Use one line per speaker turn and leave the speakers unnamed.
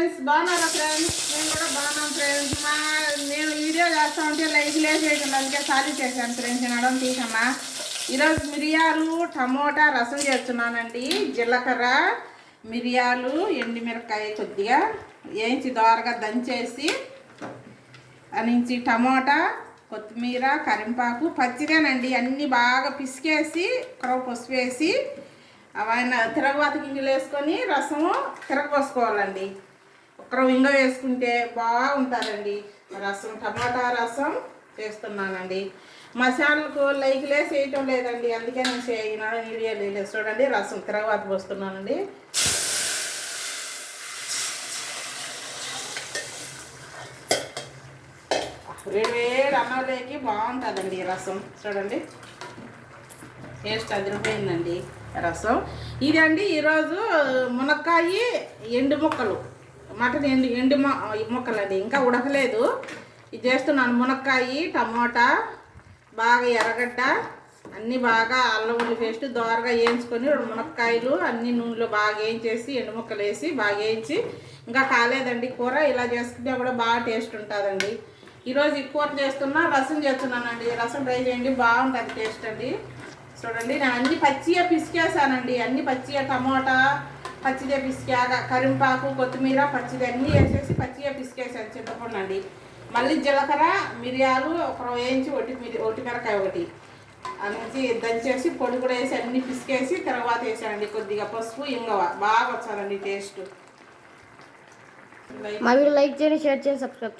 Friends, బాగున్నారా friends? నేను కూడా బాగున్నాను ఫ్రెండ్స్. నేను వీడియో చేస్తా ఉంటే లైక్ లేసేయడం అందుకే సారీ చేశాను ఫ్రెండ్స్. నేను అడగ తీసమ్మా. ఈరోజు మిరియాలు టమోటా రసం చేస్తున్నానండి. జీలకర్ర, మిరియాలు, ఎండుమిరకాయ కొద్దిగా వేయించి దోరగా దంచేసి నుంచి టమోటా, కొత్తిమీర, కరింపాకు పచ్చిదేనండి అన్నీ బాగా పిసికేసి కరవ పసుపు వేసి అవైనా తిరగబాత గింజలు వేసుకొని రసము తిరగపోసుకోవాలండి. ఒక్కరవ ఇంగ వేసుకుంటే బాగుంటుందండి రసం. టమాటా రసం చేస్తున్నానండి. మసాలాకు లైక్లేసి వేయటం లేదండి, అందుకే నేను చేయను వీడియో లేదు. చూడండి రసం తిరగబాత పోస్తున్నానండి. వేడి అన్నంలోకి బాగుంటుందండి రసం. చూడండి టేస్ట్ అదిరిపోయిందండి రసం. ఇదండి ఈరోజు మునక్కాయ ఎండు ముక్కలు, మటన్ ఎండు ముక్కలు అండి, ఇంకా ఉడకలేదు. ఇది చేస్తున్నాను. మునక్కాయ, టమోటా, బాగా ఎర్రగడ్డ అన్నీ బాగా అల్లం ఉల్లి పేస్ట్ దోరగా వేయించుకొని మునక్కాయలు అన్ని నూనెలో బాగా వేయించేసి ఎండు ముక్కలు వేసి బాగా వేయించి, ఇంకా కాలేదండి కూర. ఇలా చేసుకుంటే కూడా బాగా టేస్ట్ ఉంటుందండి. ఈరోజు ఈ కూర చేస్తున్నా, రసం చేస్తున్నానండి. రసం ట్రై చేయండి, బాగుంటుంది టేస్ట్ అండి. చూడండి నేను అన్ని పచ్చిగా పిసికేసానండి. అన్ని పచ్చిగా టమోటా పచ్చిగా పిసికాక కరింపాకు, కొత్తిమీర పచ్చిది అన్నీ వేసేసి పచ్చిగా పిసికేసాను. చింతపండు అండి. మళ్ళీ జీలకర్ర, మిరియాలు ఒక వేయించి ఒట్టిమిరకాయ ఒకటి అనేది దంచేసి పొడి కూడా వేసి అన్ని పిసికేసి తర్వాత వేసానండి. కొద్దిగా పసుపు, ఇంగవ బాగా వచ్చానండి టేస్ట్.
మా వీడియో లైక్ చేయండి, షేర్ చేయండి, సబ్స్క్రైబ్ చేయండి.